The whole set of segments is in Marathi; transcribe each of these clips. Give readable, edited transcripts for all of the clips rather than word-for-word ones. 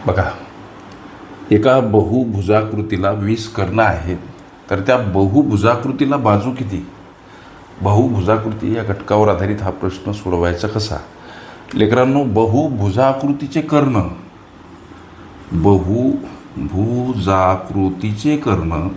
बघा, एका बहुभुजाकृतीला 20 कर्ण आहेत, तर त्या बहुभुजाकृतीला बाजू किती? बहुभुजाकृती या घटकावर आधारित हा प्रश्न सोडवायचा कसा? लेकरांनो, बहुभुजाकृतीचे कर्ण, बहुभुजाकृतीचे कर्ण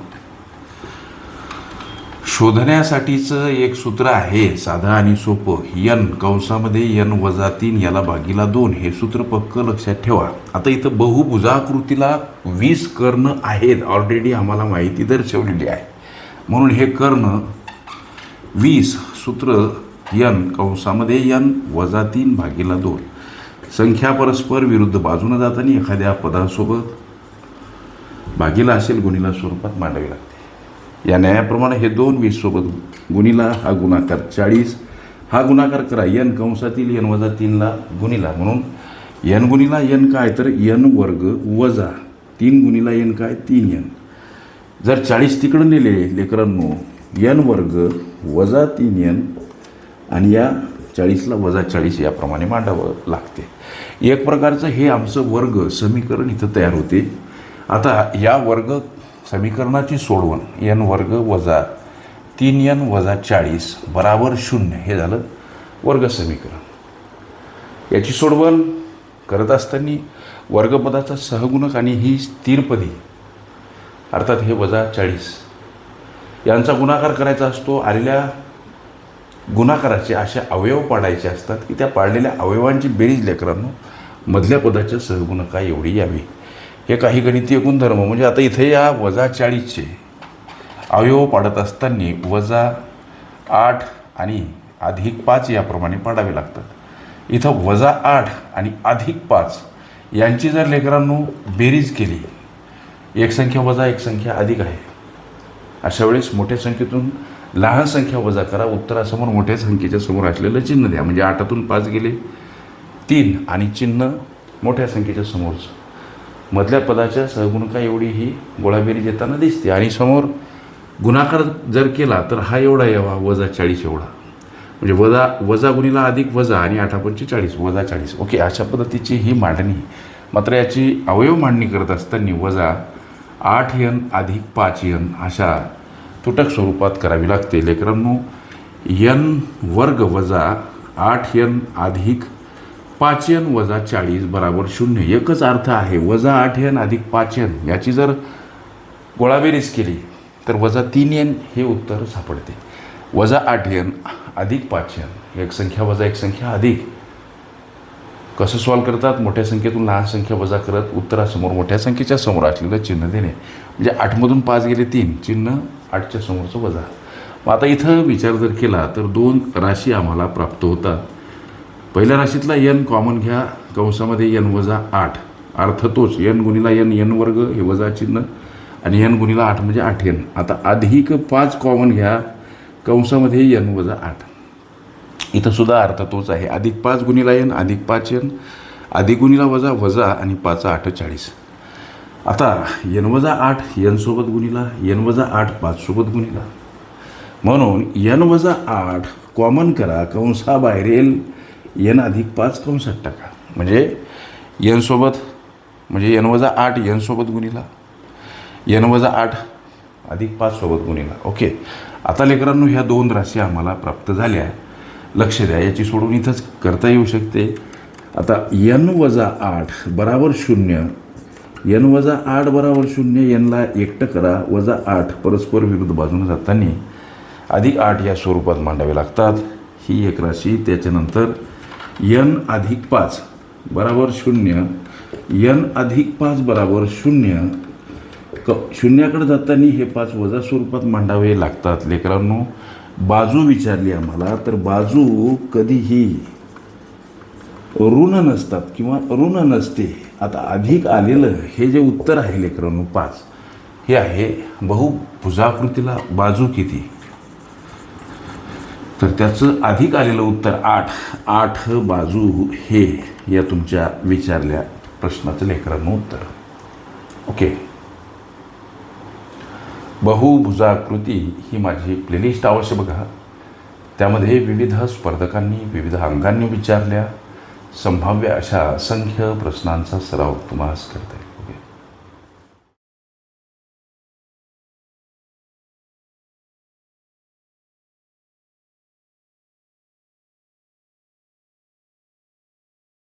शोधण्यासाठीचं एक सूत्र आहे, साधं आणि सोपं. n कंसामध्ये n वजा 3 याला भागीला 2 हे सूत्र पक्क लक्षात ठेवा. आता इथं बहुभुजाकृतीला 20 कर्ण आहेत, ऑलरेडी आम्हाला माहिती दर्शवलेली आहे. म्हणून हे कर्ण 20 सूत्र n कंसामध्ये n वजा 3 भागीला 2. संख्या परस्पर विरुद्ध बाजूने जाताना एखाद्या पदासोबत भागीला असेल गुणिला स्वरूपात मांडावी लागते. या न्यायाप्रमाणे हे 2 20 सोबत गुणिला हा गुणाकार 40, हा गुणाकार करा n कंसातील n वजा 3ला गुणिला, म्हणून n गुणिला n काय तर n वर्ग वजा 3 गुणिला n काय 3n. जर 40 तिकडं नेले लेकरांनो, n वर्ग वजा 3n आणि या 40ला वजा 40 याप्रमाणे मांडावं लागते. एक प्रकारचं हे आमचं वर्ग समीकरण इथं तयार होते. आता या वर्ग समीकरणाची सोडवण n वर्ग वजा 3n वजा 40 बराबर 0 हे झालं वर्ग समीकरण. याची सोडवण करत असताना वर्गपदाचा सहगुणक आणि ही स्थिरपदी अर्थात हे वजा 40 यांचा गुणाकार करायचा असतो. आलेल्या गुणाकाराचे असे अवयव पाडायचे असतात की त्या पाडलेल्या अवयवांची बेरीज लेकरांनो मधल्या पदाच्या सहगुणका एवढी यावी. हे काही गणितीय गुणधर्म. म्हणजे आता इथे या वजा 40चे अवयव पाडत असताना वजा 8 आणि अधिक 5 याप्रमाणे पाडावे लागतात. इथं वजा 8 आणि अधिक 5 यांची जर लेकरांनो बेरीज केली, एक संख्या वजा एक संख्या अधिक आहे, अशा वेळेस मोठ्या संख्येतून लहान संख्या वजा करा, उत्तरासमोर मोठ्या संख्येच्या समोर असलेलं चिन्ह द्या. म्हणजे 8तून 5 गेले 3 आणि चिन्ह मोठ्या संख्येच्या समोरचं मधल्या पदाच्या सहगुणका एवढी ही गोळाबेरीज येताना दिसते. आणि समोर गुणाकार जर केला तर हा एवढा यावा, वजा 40 एवढा. म्हणजे वजा गुणिला अधिक वजा आणि 8 पंचे 40 वजा 40. ओके, अशा पद्धतीची ही मांडणी. मात्र याची अवयव मांडणी करत असताना वजा 8n अधिक 5n अशा तुटक स्वरूपात करावी लागते. लेकरांनो, n वर्ग वजा 8n अधिक 5n वजा 40 बराबर 0. एकच अर्थ आहे. वजा 8n अधिक 5n याची जर गोळाबेरीज केली तर वजा 3n हे उत्तर सापडते. वजा 8n अधिक 5n एक संख्या वजा एक संख्या अधिक. कसं सॉल्व करतात? मोठ्या संख्येतून लहान संख्या वजा करत उत्तरासमोर मोठ्या संख्येच्या समोर असलेलं चिन्ह देणे. म्हणजे 8मधून 5 गेले 3, चिन्ह 8च्या समोरचं वजा. मग आता इथं विचार जर केला तर 2 राशी आम्हाला प्राप्त होतात. पहिल्या राशीतला n कॉमन घ्या, कंसामध्ये n वजा 8, अर्थ तोच n गुणिला n वर्ग हे वजा चिन्ह आणि n गुणिला 8 म्हणजे 8n. आता अधिक 5 कॉमन घ्या, कंसामध्ये n वजा 8, इथं सुद्धा अर्थ तोच आहे. अधिक 5 गुणिला n अधिक 5n अधिक गुणिला वजा वजा आणि 5 8 40. आता n वजा 8 n सोबत गुणिला, n वजा 8 5 सोबत गुणिला, म्हणून n वजा 8 कॉमन करा, कंसाबाहेर येईल n अधिक 5 कंसात टाका. म्हणजे n सोबत म्हणजे n वजा 8 n सोबत गुणिला, n वजा 8 अधिक 5 सोबत गुणिला. ओके, आता लेकरांनो ह्या 2 राशी आम्हाला प्राप्त झाल्या. लक्ष द्या, याची सोडून इथंच करता येऊ शकते. आता n वजा 8 बराबर 0, n वजा 8 बराबर 0, nला एकटं करा, वजा 8 परस्पर विरुद्ध बाजूने जाताना अधिक 8 या स्वरूपात मांडावे लागतात. ही एक राशी. त्याच्यानंतर n अधिक 5 बराबर 0, n अधिक 5 बराबर 0, शून्याकडे जाताना हे 5 वजा स्वरूपात मांडावे लागतात. लेकरांनो, बाजू विचारली आम्हाला तर बाजू कधीही ऋण नसतात किंवा ऋण नसते. आता अधिक आलेलं हे जे उत्तर आहे लेकरांनो 5 हे आहे. बहुभुजाकृतीला बाजू किती? तर त्याचं अधिक आलेलं उत्तर 8 बाजू हे या तुमच्या विचारल्या प्रश्नाचं लेकरांनो उत्तर. ओके, बहुभुजाकृती ही माझी प्लेलिस्ट अवश्य बघा. त्यामध्ये विविध स्पर्धकांनी विविध अंकांनी विचारल्या संभाव्य अशा असंख्य प्रश्नांचा सराव तुम्हाला करता येईल.